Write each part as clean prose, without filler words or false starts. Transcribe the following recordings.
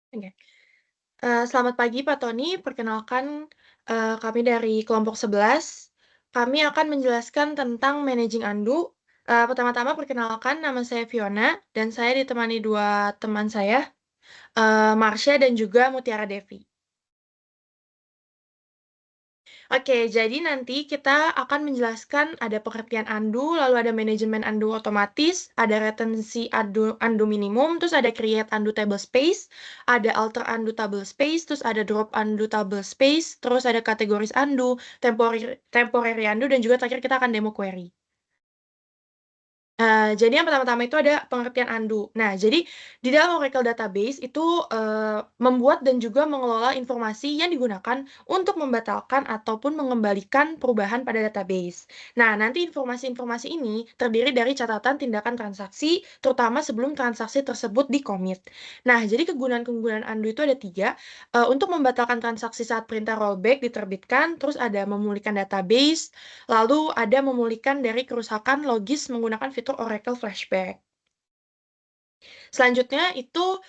Oke. Selamat pagi Pak Tony, perkenalkan, kami dari kelompok 11. Kami akan menjelaskan tentang managing undo. Pertama-tama perkenalkan nama saya Fiona dan saya ditemani 2 teman saya, Marsha dan juga Mutiara Devi. Oke, jadi nanti kita akan menjelaskan ada pengertian undo, lalu ada manajemen undo otomatis, ada retensi undo minimum, terus ada create undo table space, ada alter undo table space, terus ada drop undo table space, terus ada kategoris undo, temporary undo, dan juga terakhir kita akan demo query. Jadi yang pertama-tama itu ada pengertian undo. Nah, jadi di dalam Oracle Database itu membuat dan juga mengelola informasi yang digunakan untuk membatalkan ataupun mengembalikan perubahan pada database. Nah, nanti informasi-informasi ini terdiri dari catatan tindakan transaksi, terutama sebelum transaksi tersebut di-commit. Nah, jadi kegunaan-kegunaan undo itu ada 3. Untuk membatalkan transaksi saat perintah rollback diterbitkan, terus ada memulihkan database, lalu ada memulihkan dari kerusakan logis menggunakan fitur Oracle Flashback. Selanjutnya itu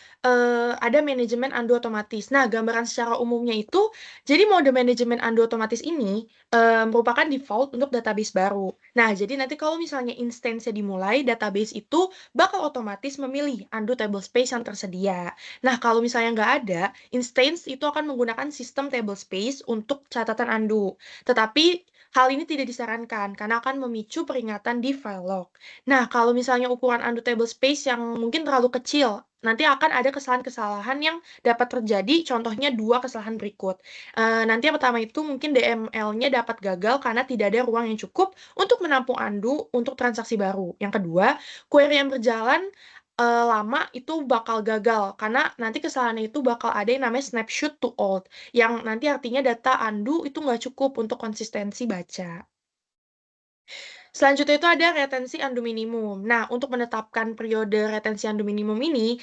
ada manajemen undo otomatis. Nah, gambaran secara umumnya itu, jadi mode manajemen undo otomatis ini merupakan default untuk database baru. Nah, jadi nanti kalau misalnya instance-nya dimulai, database itu bakal otomatis memilih undo table space yang tersedia. Nah, kalau misalnya nggak ada, instance itu akan menggunakan sistem table space untuk catatan undo. Tetapi hal ini tidak disarankan karena akan memicu peringatan di file log. Nah, kalau misalnya ukuran undo table space yang mungkin terlalu kecil, nanti akan ada kesalahan-kesalahan yang dapat terjadi, contohnya 2 kesalahan berikut. Nanti yang pertama itu mungkin DML-nya dapat gagal karena tidak ada ruang yang cukup untuk menampung undo untuk transaksi baru. Yang kedua, query yang berjalan lama itu bakal gagal karena nanti kesalahannya itu bakal ada yang namanya snapshot to old, yang nanti artinya data undo itu nggak cukup untuk konsistensi baca. Selanjutnya itu ada retensi undo minimum. Nah, untuk menetapkan periode retensi undo minimum ini,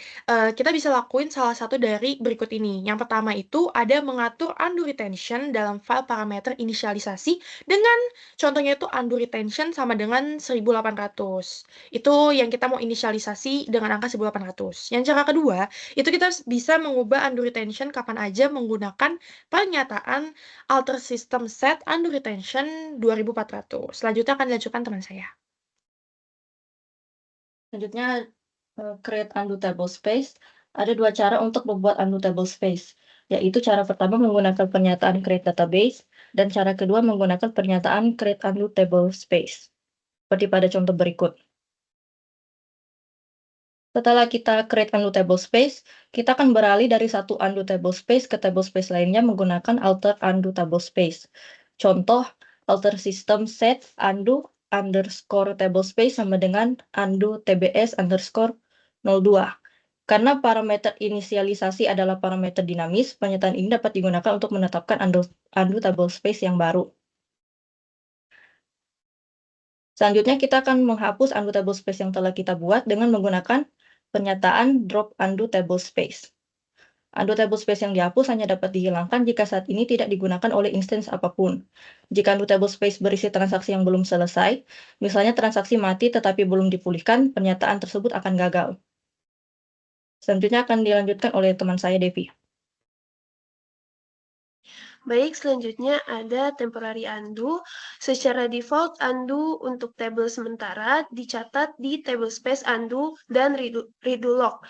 kita bisa lakuin salah satu dari berikut ini. Yang pertama itu ada mengatur undo retention dalam file parameter inisialisasi dengan contohnya itu undo retention sama dengan 1800. Itu yang kita mau inisialisasi dengan angka 1800. Yang cara kedua, itu kita bisa mengubah undo retention kapan aja menggunakan pernyataan alter system set undo retention 2400. Selanjutnya akan dilanjutkan teman saya. Selanjutnya, create undo table space. Ada 2 cara untuk membuat undo table space, yaitu cara pertama menggunakan pernyataan create database, dan cara kedua menggunakan pernyataan create undo table space, seperti pada contoh berikut. Setelah kita create undo table space, kita akan beralih dari satu undo table space ke table space lainnya menggunakan alter undo table space. Contoh, alter system set undo underscore table space sama dengan undo tbs underscore 02. Karena parameter inisialisasi adalah parameter dinamis, pernyataan ini dapat digunakan untuk menetapkan undo table space yang baru. Selanjutnya kita akan menghapus undo table space yang telah kita buat dengan menggunakan pernyataan drop undo table space. Undo table space yang dihapus hanya dapat dihilangkan jika saat ini tidak digunakan oleh instance apapun. Jika undo table space berisi transaksi yang belum selesai, misalnya transaksi mati tetapi belum dipulihkan, pernyataan tersebut akan gagal. Selanjutnya akan dilanjutkan oleh teman saya, Devi. Baik, selanjutnya ada temporary undo. Secara default, undo untuk tabel sementara dicatat di table space undo dan redo log.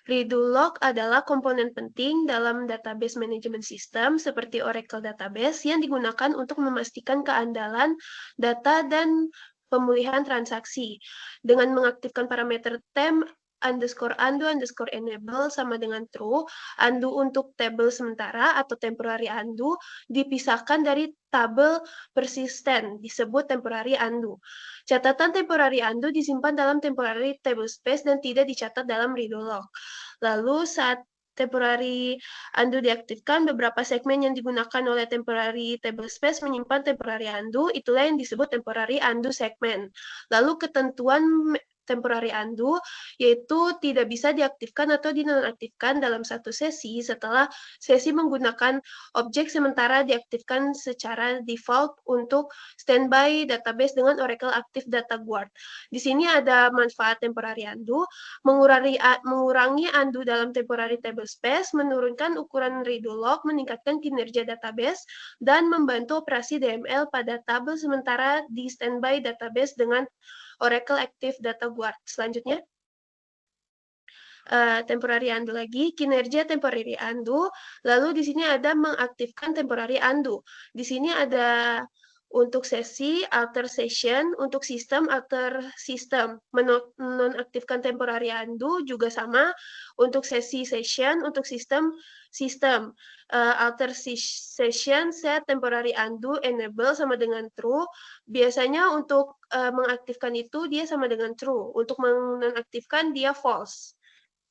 Redo log adalah komponen penting dalam database management system seperti Oracle Database yang digunakan untuk memastikan keandalan data dan pemulihan transaksi. Dengan mengaktifkan parameter temp underscore undo underscore enable sama dengan true, undo untuk tabel sementara atau temporary undo dipisahkan dari tabel persisten, disebut temporary undo. Catatan temporary undo disimpan dalam temporary table space dan tidak dicatat dalam redo log. Lalu saat temporary undo diaktifkan, beberapa segmen yang digunakan oleh temporary table space menyimpan temporary undo, itulah yang disebut temporary undo segment. Lalu ketentuan temporary undo, yaitu tidak bisa diaktifkan atau dinonaktifkan dalam satu sesi setelah sesi menggunakan objek sementara diaktifkan secara default untuk standby database dengan Oracle Active Data Guard. Di sini ada manfaat temporary undo, mengurangi undo dalam temporary tablespace, menurunkan ukuran redo log, meningkatkan kinerja database, dan membantu operasi DML pada tabel sementara di standby database dengan Oracle Active Data Guard. Selanjutnya, temporary undo lagi, kinerja temporary undo, lalu di sini ada mengaktifkan temporary undo. Di sini ada untuk sesi, alter session, untuk sistem, alter system. Menonaktifkan temporary undo juga sama, untuk sesi session, untuk sistem, sistem. Alter session, set temporary undo, enable sama dengan true. Biasanya untuk mengaktifkan itu dia sama dengan true. Untuk menonaktifkan dia false.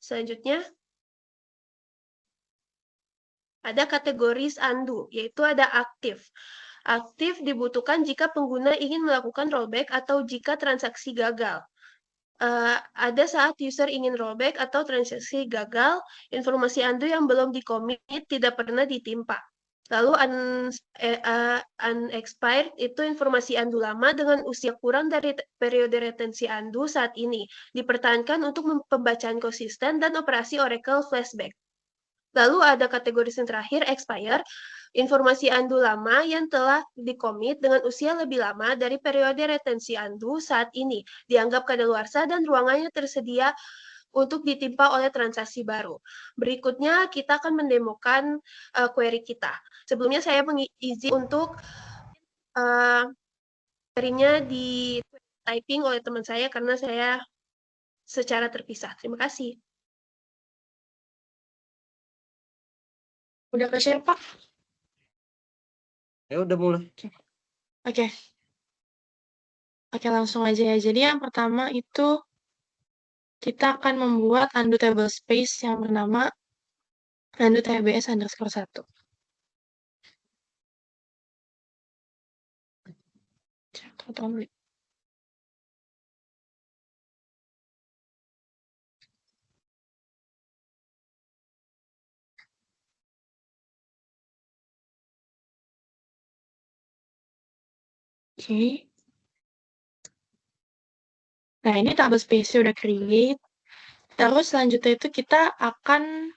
Selanjutnya, ada kategoris undo, yaitu ada aktif. Aktif dibutuhkan jika pengguna ingin melakukan rollback atau jika transaksi gagal. Ada saat user ingin rollback atau transaksi gagal, informasi undo yang belum di-commit tidak pernah ditimpa. Lalu unexpired itu informasi undo lama dengan usia kurang dari periode retensi undo saat ini, dipertahankan untuk pembacaan konsisten dan operasi Oracle flashback. Lalu ada kategori yang terakhir, expire, informasi undo lama yang telah di-commit dengan usia lebih lama dari periode retensi undo saat ini, dianggap kadaluarsa dan ruangannya tersedia untuk ditimpa oleh transaksi baru. Berikutnya, kita akan mendemokan query kita. Sebelumnya, saya mengizin untuk query-nya di typing oleh teman saya karena saya secara terpisah. Terima kasih. Udah ke-share, Pak? Ya udah mulai. Oke. Oke, langsung aja ya. Jadi yang pertama itu kita akan membuat undo tablespace yang bernama undo tbs_1. Oke. Nah, ini tablespace udah create. Terus selanjutnya itu kita akan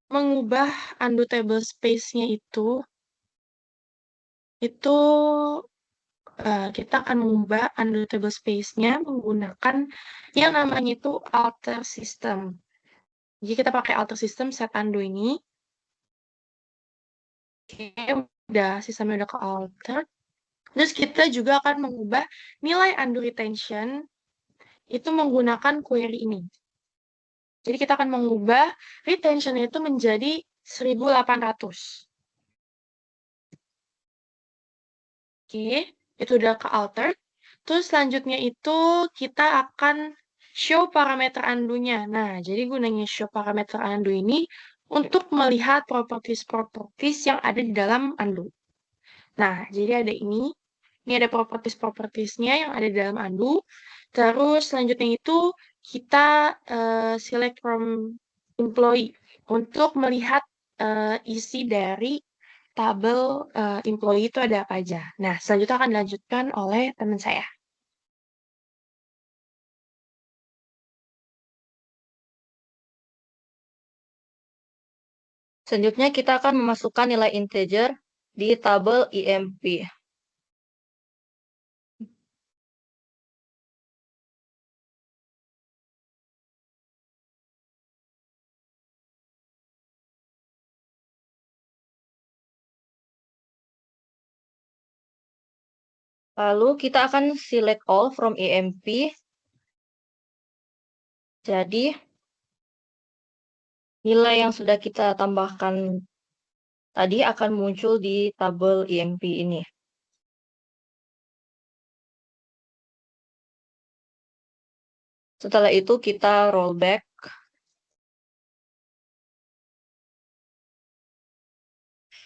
mengubah undo tablespace-nya itu kita akan mengubah undo tablespace-nya menggunakan yang namanya itu alter system. Jadi kita pakai alter system set undo ini. Oke, udah sistemnya udah ke alter. Terus kita juga akan mengubah nilai undo retention itu menggunakan query ini. Jadi kita akan mengubah retention itu menjadi 1800. Oke, itu udah ke alter. Terus selanjutnya itu kita akan show parameter undo-nya. Nah, jadi gunanya show parameter undo ini untuk melihat properties yang ada di dalam undo. Nah, jadi ada ini. Ini ada properties-nya yang ada di dalam undo. Terus selanjutnya itu kita select from employee untuk melihat isi dari tabel employee itu ada apa aja. Nah, selanjutnya akan dilanjutkan oleh teman saya. Selanjutnya kita akan memasukkan nilai integer di tabel EMP. Lalu kita akan select all from EMP. Jadi nilai yang sudah kita tambahkan tadi akan muncul di tabel EMP ini. Setelah itu kita rollback.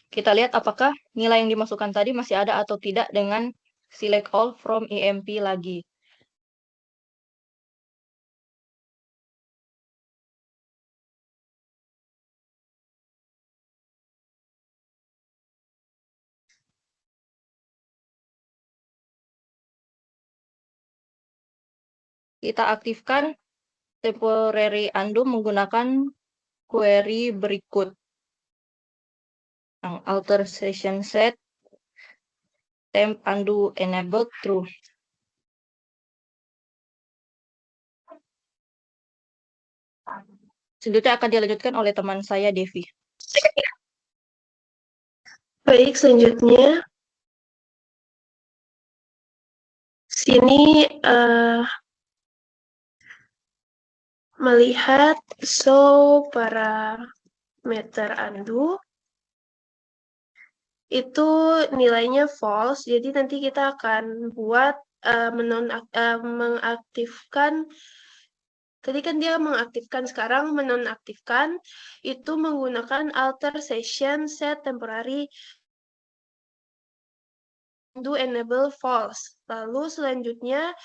Kita lihat apakah nilai yang dimasukkan tadi masih ada atau tidak dengan select all from EMP lagi. kita aktifkan temporary undo menggunakan query berikut. Alter session set temp undo enabled true. Selanjutnya akan dilanjutkan oleh teman saya, Devi. Baik, selanjutnya sini melihat show parameter undo itu nilainya false, jadi nanti kita akan buat mengaktifkan. Tadi kan dia mengaktifkan, sekarang menonaktifkan itu menggunakan alter session set temporary undo enable false. Lalu selanjutnya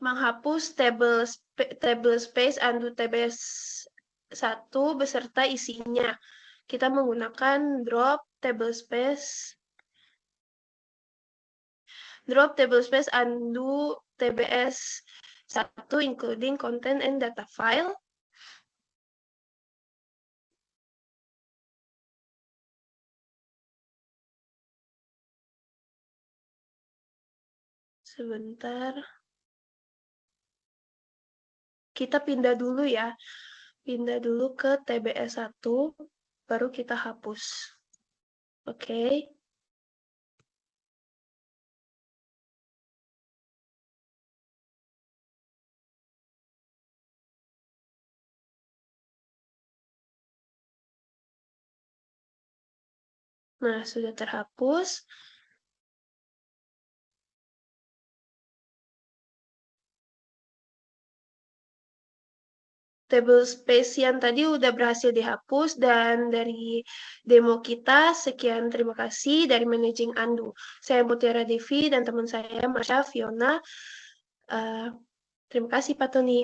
menghapus table space undo tbs1 beserta isinya. Kita menggunakan drop table space undo tbs1 including content and data file. Sebentar. Kita pindah dulu ya. Pindah dulu ke TBS1, baru kita hapus. Oke. Nah, sudah terhapus. Table space yang tadi udah berhasil dihapus, dan dari demo kita, sekian, terima kasih dari Managing Undo. Saya Mutiara Devi dan teman saya Marsha Fiona. Terima kasih Pak Tony.